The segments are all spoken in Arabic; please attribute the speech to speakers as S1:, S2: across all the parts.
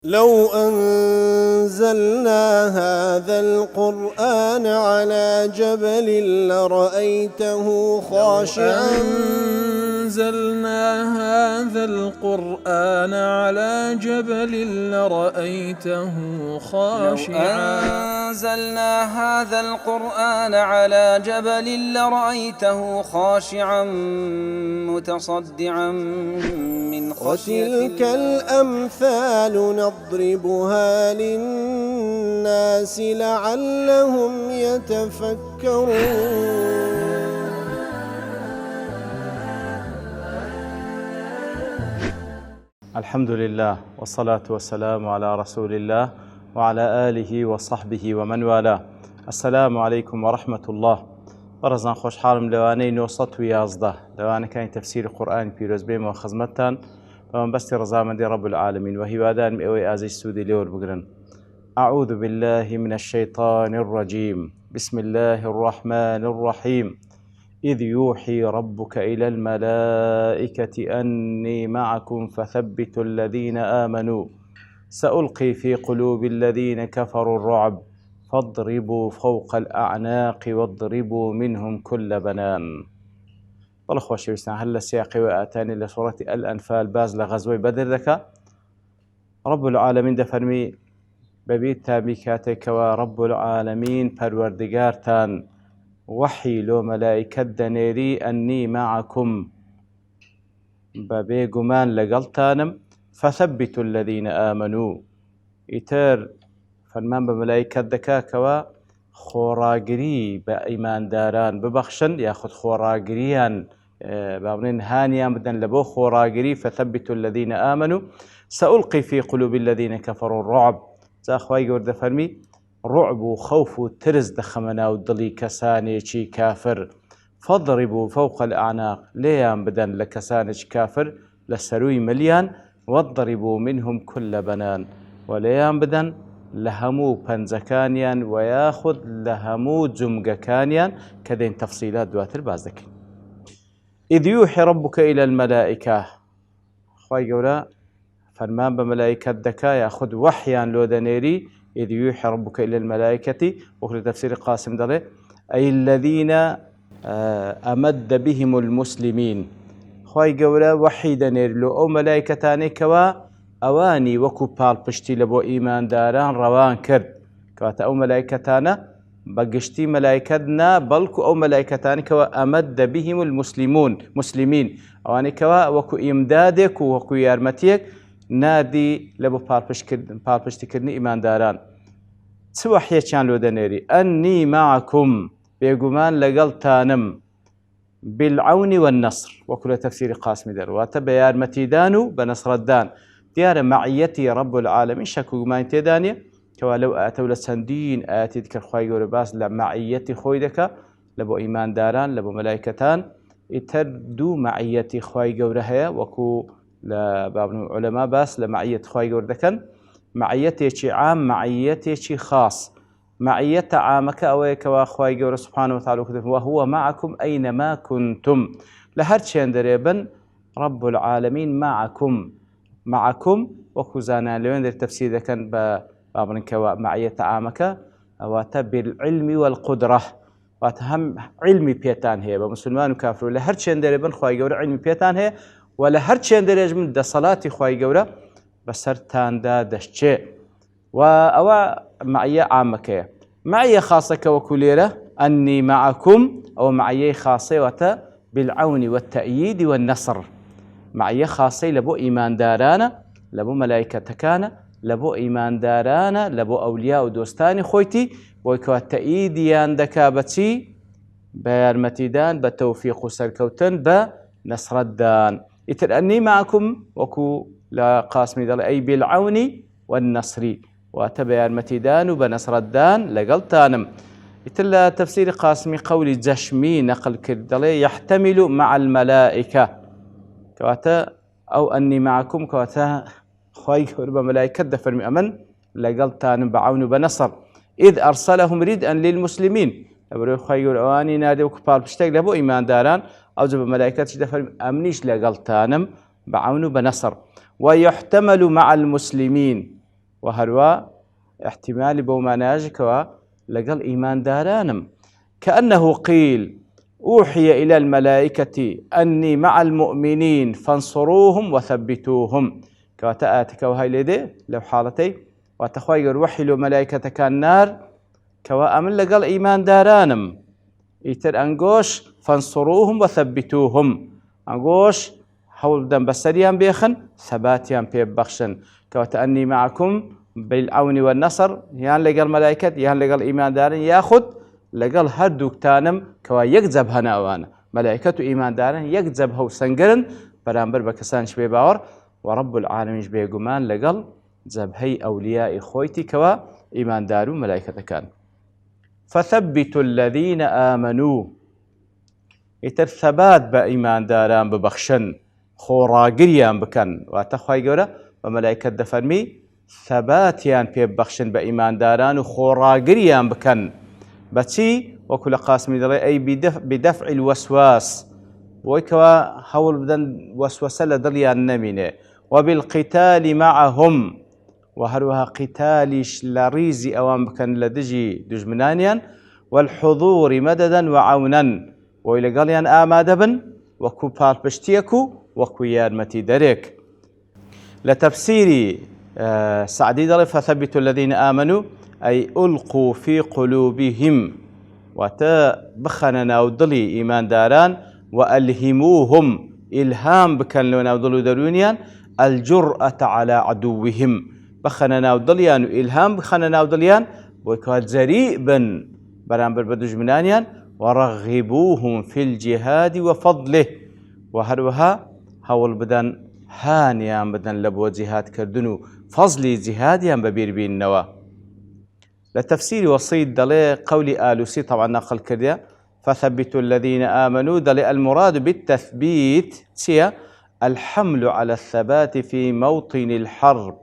S1: لو أنزلنا هذا القرآن على جبل لرأيته خاشعا
S2: أنزلنا هذا القرآن على جبل لرأيته خاشعا
S3: أنزلنا هذا القرآن على جبل لرأيته خاشعا متصدعا من خشية
S1: وتلك الأمثال نضربها للناس لعلهم يتفكرون.
S4: الحمد لله والصلاة والسلام على رسول الله وعلى آله وصحبه ومن والاه. السلام عليكم ورحمة الله. برزان خوش حالم لواني نوصت ويازده لواني كان تفسير القرآن في رزبين وخزمتان ومن بس رزامن دي رب العالمين وهي وادان مئوي آزي السودي ليور بقرن. أعوذ بالله من الشيطان الرجيم. بسم الله الرحمن الرحيم. إذ يوحي ربك إلى الملائكة أني معكم فثبتوا الذين آمنوا سألقي في قلوب الذين كفروا الرعب فاضربوا فوق الأعناق واضربوا منهم كل بنان. والله خوش ويستان هلا سياقي وآتاني لسورة الأنفال باز لغزوي بدر ذكا رب العالمين دفرمي ببيت تابيكاتك ورب العالمين پروردگارتان وحي لو ملائكة دنيري أني معكم ببيقمان لقلتانم فثبتوا الذين آمنوا إتر فرمان بملائكة دكاكوا خوراقري بإيمان داران ببخشن ياخذ خوراقريان بابنين هانيان بدن لبو خوراقري فثبتوا الذين آمنوا سألقي في قلوب الذين كفروا الرعب زاخواي قورد فرمي رعب وخوف وترز دخمنا ودلي كسانيشي كافر فاضربوا فوق الأعناق ليان بدن لكسانيش كافر لسروي مليان واضربوا منهم كل بنان وليان بدن لهمو بنزكانيان وياخذ لهمو زمقكانيان كدين تفصيلات دواتر بازدك. إذ يوحي ربك إلى الملائكة خواهي قولا فرمان بملائكة دكا ياخذ وحيان لو دنيري. إذ يوحي ربك إلى الملائكة وكل تفسير قاسم دله أي الذين أمد بهم المسلمين خواهي قولا وحي دنير لو أو ملائكتاني كوا أواني وكو بالبشتي لبو إيمان داران روان كرد كواتا أو ملائكتانا بقشتي ملائكتنا بلكو أو ملائكتاني كوا أمد بهم مسلمين أواني كوا وكو إمدادك وكو يارمتيك نادي لبو بالبشتي كرني إيمان داران سوحية لو دنيري أني معكم بيقومان لقلتانم بالعون والنصر وكل تفسير قاسم در واتبيار متيدانو بنصر الدان ديار معيتي رب العالمين شكو ما انتداني كوا لو آتوا لسندين آتي ذكر خواهي قرباس لمعيتي خويدك لبو إيمان داران لبو ملائكتان اتردو معيتي خواهي قرهيا وكو لباب العلماء باس لمعية خواهي قردكن معيتي عام معيتي خاص معية عامك أويك وأخواي قول سبحانه وتعالى وهو معكم أينما كنتم لهرشين دريبا رب العالمين معكم وكوزانا لوين در تفسير كان بابنك معية عامك بالعلم والقدرة واتهم علمي بيتان هي بمسلمان وكافر لهرشين دريبا خواي قول علمي بيتان هي ولهرشين دريج من دا صلاة خواي قول بسرتان دا دشتشي وأوا معية عامك معية خاصة كوكوليرة أني معكم أو معية خاصة وتا بالعون والتأييد والنصر معية خاصة لبو إيمان دارانا لبو ملائكة تكانا لبو إيمان دارانا لبو أولياء ودوستاني خويتي ويكو التأييد ياندكابتي بيارمتيدان بتوفيق سركوتن بنصر الدان إترأني معكم وكو لا قاسمي دل أي بالعون والنصر واتبع المتيدان وبنصر الدان لقلتانم يتلا تفسير قاسمي قولي جشمي نقل كردلي يحتمل مع الملائكة كواتا أو أني معكم كواتا خواهي ربما ملائكة دفر أمن لقلتانم بعون بنصر إذ أرسلهم ردءا للمسلمين أبرو خواهي أواني نادي وكبار بشتاق لبو إيمان داران أو جب ملائكة دفر أمنيش لقلتانم بعون بنصر ويحتمل مع المسلمين وهروا احتمال بوماناجكوا لقل إيمان دارانم كأنه قيل أوحي إلى الملائكة أني مع المؤمنين فانصروهم وثبتوهم كواتآتك وهاي لدي لو حالتي واتخوي وحي له ملائكتك النار كوا أمن لقل إيمان دارانم إيتر أنقوش فانصروهم وثبتوهم أنقوش حول دم بسريان بيخن ثباتيان بيبخشن كواتأني معكم بالعون والنصر يان لقل ملائكة يان لقل إيمان دارن ياخد لقل هردوك تانم كوا يكذب هنا وانا ملائكة إيمان دارن يكذب هو سنقرن برامبر بكسان شبه باور ورب العالمين شبه قمان لقل زبهي أولياء خويتي كوا إيمان دارو ملائكة كان فثبتوا الذين آمنوا يترثبات بإيمان داران ببخشن خوراقريان بكن واتخواي قولا وملائكة دفرمي ثباتيان ببخشن بإيمان داران وخوراقريان بكن بتي وكل قاسم دلي أي بدفع الوسواس ويكوا حول بدن وسوسة لدليان نمينه وبالقتال معهم وهروها قتالش لريزي أوام بكن لدجي دجمنانيان والحضور مددا وعونا وإلى قاليان آمادبن وكوبال بشتيكو وكويان متي دريك لتفسيري سعدي دلي فثبتوا الذين آمنوا أي ألقوا في قلوبهم وتبخننا ودلي إيمان داران وألهموهم إلهام بكن ودلو درونيان الجرأة على عدوهم بخننا ودليان وإلهام بخننا ودليان ويكاد زريبا برامبر بدجمنانيان ورغبوهم في الجهاد وفضله وهروها هول بدن هانيان بدن لبو جهاد كردنو فضل جهاديان ببيربين نوا لتفسير وصيد دلي قولي آلوسي طبعا نقل كرديا فثبتوا الذين آمنوا دلي المراد بالتثبيت سيا الحمل على الثبات في موطن الحرب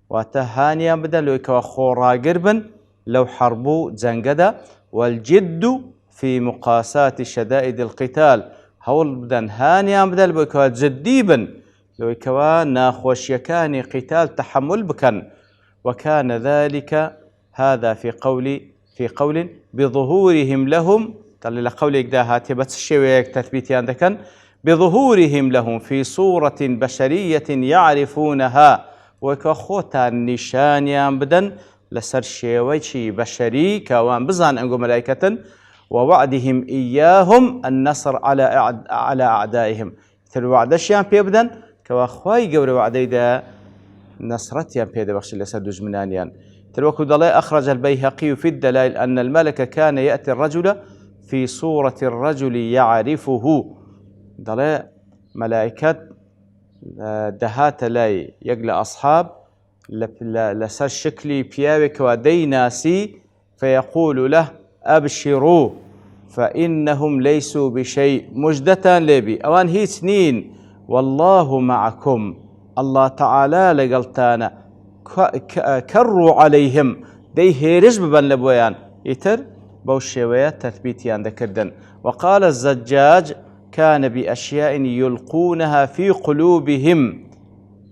S4: وتهانيا بدن لو يكوا خورا قربن لو حربو زنقدا والجد في مقاساة شدائد القتال هول بدن هانيا بدن لو يكوا جديبا لو يكوا ناخوش يكاني قتال تحمل بكن وكان ذلك هذا في قول بظهورهم لهم طلع لقولك ده هاتي بس الشيء تثبيتي عندك بظهورهم لهم في صورة بشرية يعرفونها وكخوتا نشانيان بدن لسر شيويشي بشري كوان بزان انقو ملائكة ووعدهم إياهم النصر على أعدائهم تلو وعدشيان بيبدن كواخواي قول وعدي ده نصرتيان بيدا بخش لسر دجمنانيان تلوكو دلائي أخرج البيهقي في الدلائل أن الملك كان يأتي الرجل في صورة الرجل يعرفه دلائي ملائكة دهات لاي يقل أصحاب لسر شكلي بياوك ودي ناسي فيقول له أبشروا فإنهم ليسوا بشيء مجدة لبي أوان هي سنين والله معكم الله تعالى لقلتانا كروا عليهم دي هيرج ببن لبويان يتر بوشيويات تثبيتيان ذكردن وقال الزجاج كان بأشياء يلقونها في قلوبهم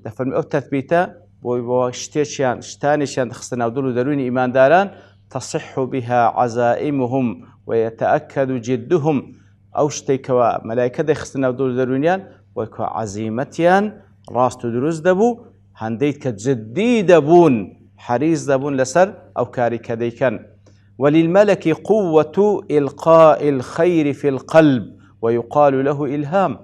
S4: دفن أو تثبيتا وشتيشان شتانيشان خصنا ودلو دروني إيمان داران تصح بها عزائمهم ويتأكد جدهم أو شتيكوا ملائكة خصنا ودلو درونيان ويكوا عزيمتيان راس تدرز دبو هنديت كجدي دبون حريص دبون لسر أو كاري كديكن وللملك قوة إلقاء الخير في القلب ويقال له إلهام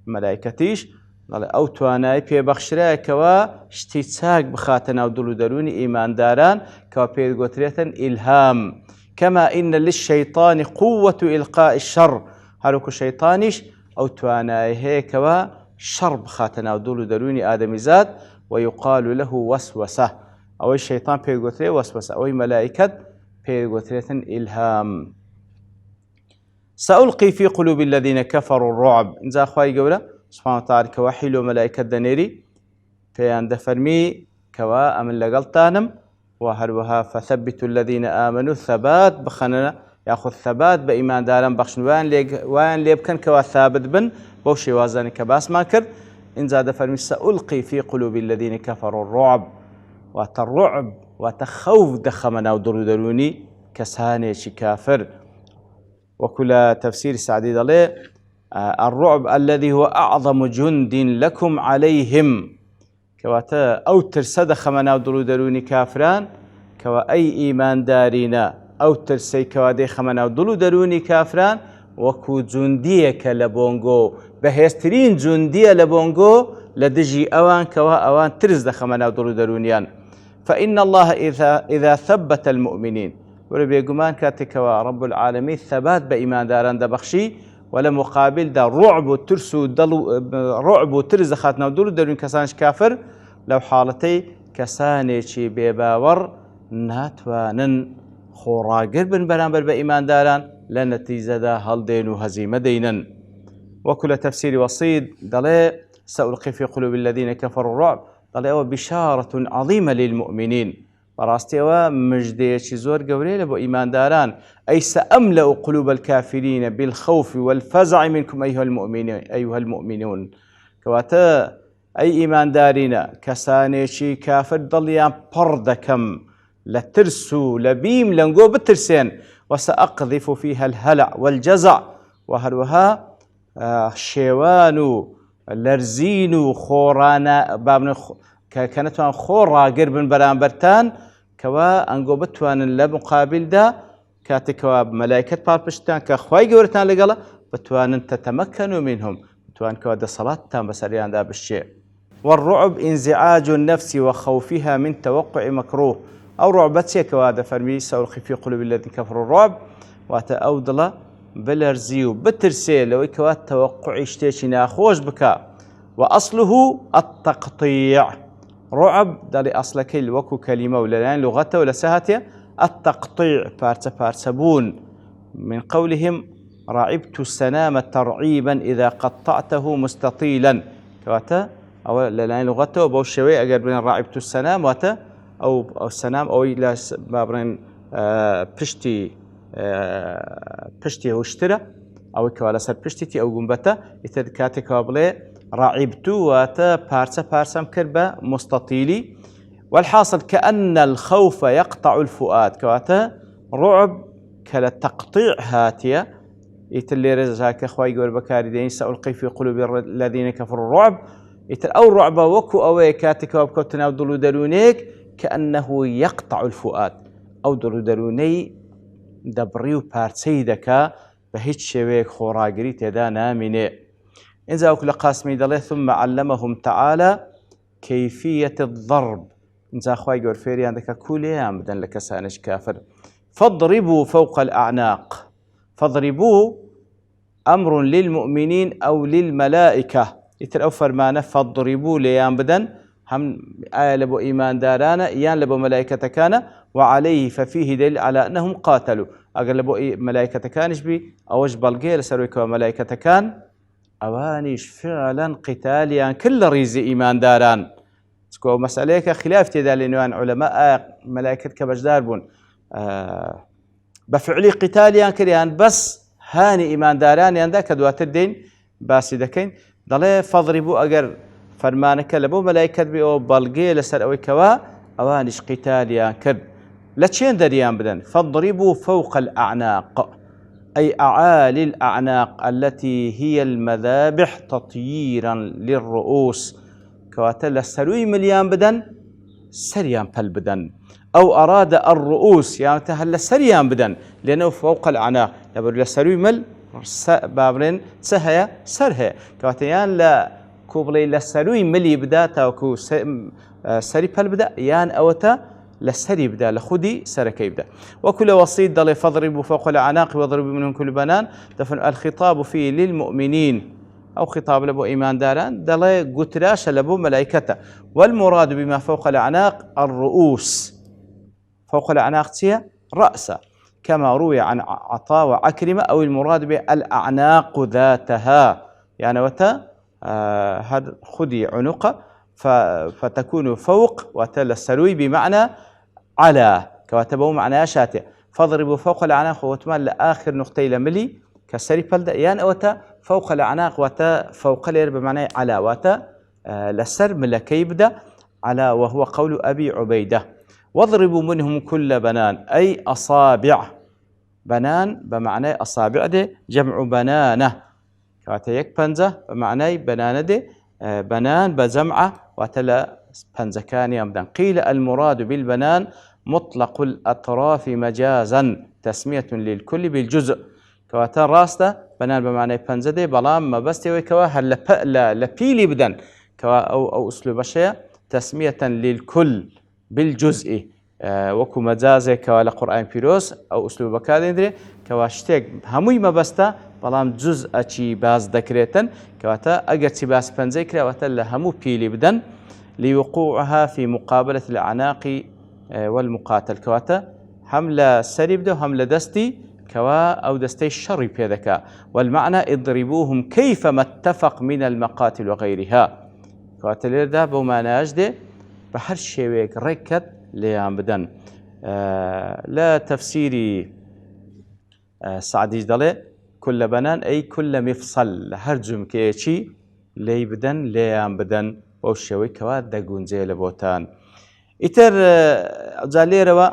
S4: ملائكتيش أو تواناي بي بخشراء كوا اشتيتساق بخاتنا ودلو دروني إيمان داران كوا بي قوتريتا إلهام كما إن للشيطان قوة إلقاء الشر هلوك الشيطانيش أو تواناي هي كوا شر بخاتنا ودلو دروني آدمي زاد ويقال له وسوسة أو الشيطان بي قوتري وسوسة أو ملائكة بي قوتريتا إلهام سألقي في قلوب الذين كفروا الرعب إنزا أخوائي قولا سبحانه وتعالى كواحيل وملائكة دنيري في عند فرمي كوا أمن لقلتانم وهروها فثبتوا الذين آمنوا ثبات بخننا يأخذ ثبات بإيمان دارم بخشن وان ليبكن كوا ثابت بن بوشي وازاني كباس ما كرد إن زاد فرمي سألقي في قلوب الذين كفروا الرعب واتە واتەخەوف دەخەمە ناو دڵ و دەرونی کەسانێکی کافر. وەکو لە تەفسیری سعدی دەڵێ الرعب الذي هو أعظم جند لكم عليهم، کەواتە ئەو ترسە دەخەمە ناو دڵ و دەرونی کافران کەوا ئەی ئیماندارینە ئەو ترسەی کەوا دەیخەمە ناو دڵ و دەرونی کافران وەکو جوندیەکە لە بۆنگۆ، بەهێزترین جوندیە لە بۆنگۆ لە دژی ئەوان کەوا ئەوان ترس دەخەمە ناو دڵ و دەرونیان. فإن الله إذا ثبت المؤمنين، وەرە بێگومان کاتێکەوە رب العالمین ثەبات بە ئیمانداران دەبەخشی وە لە مقابلدا ڕوعب و ترس و ڕوعب و ترس دەخات ناو دڵ و دەرونی کەسانش کافر، لەو حاڵەتەی کەسانێکی بێباوەڕ ناتوانن خۆڕاگر بن بەرامبەر بە ئیمانداران، لە نەتیجەدا هەڵدێن و هەزیمە دەینن. وەکو لە تەفسیری وەسیط دەڵێ سألقي في قلوب الذين كفروا الرعب، دەڵێ ئەوە بشارة عظيمة للمؤمنين، بەڕاستیەوە مژدەیەکی زۆر گەورەیە لە بۆ ئیمانداران. ئەی سأملأ قلوب الكافرين بالخوف والفزع منكم أيها المؤمنون، کەواتە ئەی ئیماندارینە کەسانێکی کافر دڵیان پڕ دەکەم لە ترس و لە بیم لەنگۆ بترسێن. وسأقذف فيها الهلع والجزع، وهروها شێوان و لەرزین و خۆڕانە بابنە کە نەتوان خۆڕاگر بن بەرامبەرتان کەوا ئەنگۆ بتوانن لە مقابلدا کاتێکەوە مەلایکەت پاڵپشتان کە خوای گەورەتان لەگەڵە بتوانن تەتەمەکەن و منهم، بتوان کەوا دەسەڵاتتان بەسەریاندا بشێ. والرعب انزعاج النفس وخوفها من توقع مكروه، ئەو ڕوعبە چێکەوە دەفەرمی سألقي في قلوب الذين كفروا الرعب، واتە ئەو دڵە بلەرزی و بترسێ لەوەی کەوا تەوەقعی شتێکی ناخۆش بکە. وأصله التقطيع، رعب دەڵێ ئەسڵەکەی وەکو کەلیمە و لەلایەن لوغەتەوە لە سەهاتێ التقطيع پارچە پارچەبوون. من قولهم رعبت السنام ترعيبا إذا قطعته مستطيلا، کەواتە ئەوە لەلایەن لوغەتەوە بەو شێوەیە ئەگەر بڵێن رعبت السنام واتە ئەو سەنام ئەوەی لە با بڵێن پشتی هوشترە ئەوەی کەوا لەسەر پشتێکی ئەو گومبەتە، ئیتر کاتێکەوە بڵێ رعبت واتە پارچە پارچەم کرد بە مستطیلی. والحاصل كأن الخوف يقطع الفؤاد، کەواتە ڕوعب کە لە تەقطیع هاتیە، ئیتر لێرە جاکە خوای گەورە بەکاری دێنی سألقي في قلوب الذين كفروا الرعب، ئیتر ئەو ڕوعبە وەکو ئەوەیە کاتێکەوە بکەوتە ناو دڵ و دەرونێک كأنه يقطع الفؤاد، ئەو دڵ و دەرونەی دەبڕی و پارچەی دەکا بە هیچ شێوەیەک خۆڕاگری تێدا نامینێ. ئینجا وەکو لە قاسمی دەڵێ ثم علمهم تعالى كيفية الضرب، ئینجا خوای گەورە فێریان دەکا کولێیان بدەن لە کەسانێکی کافر. فاضربوا فوق الأعناق، فاضربوا أمر للمؤمنين أو للملائكة، ئیتر ئەو فەرمانە فاضربوا لێیان بدەن هەم ئایا لە بۆ ئیماندارانە یان لە بۆ مەلایکەتەکانە. وعليه ففيه دليل على أنهم قاتلوا، ئەگەر لە بۆ مەلایکەتەکانیش بی ئەوەش بەڵگەیە لەسەرەوەیکەوە مەلایکەتەکان ئەوانیش فعلا قیتالیان کرد لە ڕیزی ئیمانداران. چکۆ مەسئلەیەکە خلاف تێدا لە نێوان عولەما ئایا مەلایکەت کە بەشدار بوون بە فعلی قیتالیان کردیان بەس هانی ئیماندارانیاندا کە دواتر دێین باسی دەکەین. دەڵێ فەضریبوو ئەگەر فەرمانەکە لە بۆ مەلایکەت بێ ئەوە بەڵگەیە لەسەر ئەوەی کەوا ئەوانیش قیتالیان کرد. لە چێن دەریان بدەن؟ فاضربوا فوق الأعناق، أي أعالي الأعناق التي هي المذابح تطييرا للرؤوس، كواتە لە سەرووی ملیان بدەن سەریان پەل بدەن. أو أراد الرؤوس يعني هل سەریان بدەن لأنه فوق الأعناق، لەبەر لە سەرووی مل بابرێن چ هەیە سەر هەیە، کەواتە یان لە کوبڵی لە سەرووی ملی بدا تاوەکو سەری پەل بدە یان ئەوەتە لسري بدا لخدي سركي بدا. وكل وصيد ضل فاضربوا فوق الأعناق واضربوا منهم كل بنان، دفن الخطاب فيه للمؤمنين أو خطاب لبو إيمان داران ضل قتراش لبو ملائكته. والمراد بما فوق الأعناق الرؤوس، فوق الأعناق تيه رأسه كما روي عن عطاء وعكرمة، أو المراد بالأعناق ذاتها يعني وتا هذا خدي عنقه فتكون فوق وتل السروي بمعنى على كواتبه معنى شاتئ. فاضربوا فوق الأعناق وتمال لآخر نقطة لملي كسري فلدا يعني وتا فوق الأعناق وتا فوق لير بمعنى على وتا لسر ملكي بدا على وهو قول أبي عبيدة واضربوا منهم كل بنان أي أصابع بنان بمعنى أصابع دي جمع بنانة كواتا يك بنزة بمعنى بنانة دي بنان بجمعة واتلا بنزكان يمدن قيل المراد بالبنان مطلق الأطراف مجازا تسمية للكل بالجزء كواتا راستا بنان بمعنى بنزة دي بلام ما بستي ويكوا هل لبيلي بدن كوا أو أسلوب الشيء تسمية للكل بالجزء وكو مجازي كوا لقرآن فيروس أو أسلوب كادندري كوا شتيك هموي ما بستا بلام جزء أشي باز ذكريتن كواتا أجر باز بنزي كرا وتلا همو بيلي بدن لوقوعها في مقابلة الأعناق والمقاتل كواتا حملة سريبدة وحملة دستي كوا أو دستي الشر بيذكا والمعنى اضربوهم كيفما اتفق من المقاتل وغيرها كواتا ليردا بوما ناجده بحر شويك ركت ليام بدن لا تفسيري سعدي دلي كل بنان أي كل مفصل هرجم كيشي لي بدن ليام بدن وشوي كوا دقون زي لبوتان إتر جاليروا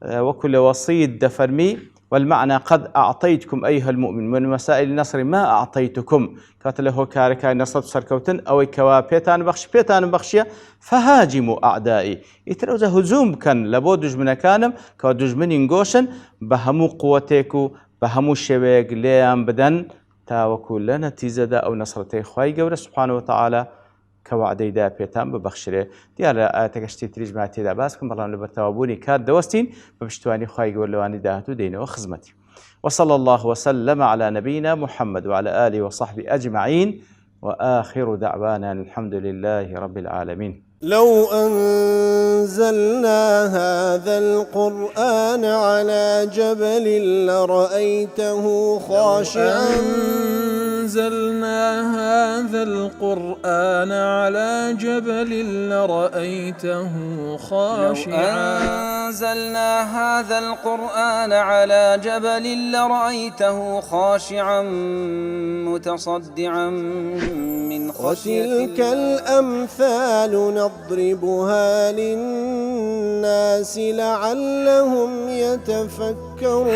S4: وكل وصيد دفرمي والمعنى قد أعطيتكم أيها المؤمن من مسائل النصر ما أعطيتكم كاتله كاركا نصب سركوتن أو كوا بيتان بخشية فهاجموا أعدائي إتر أوزا هجوم كان لبو دجمنا كانم كوا دجمن ينقوشن بهمو قوتيكو بهمو شويق ليام بدن تاوكو نتيجة دا أو نصرتي خواهي قورة سبحانه وتعالى كوعدي دا بيتان ببخشره ديار تكشتي تريج ما تيدا باسكم بالله لبرتوابوني كاد دوستين ببشتواني خواهي قول لواني داهتو دينه وخزمتي وصلى الله وسلم على نبينا محمد وعلى آله وصحبه أجمعين وآخر دعوانا الحمد لله رب العالمين.
S1: لو أنزلنا هذا القرآن على جبل لرأيته خاشعا
S2: أنزلنا هذا القرآن على جبل لرأيته خاشعا
S3: أنزلنا هذا القرآن على جبل لرأيته خاشعا متصدعا من خشية
S1: وتلك الأمثال نضربها للناس لعلهم يتفكرون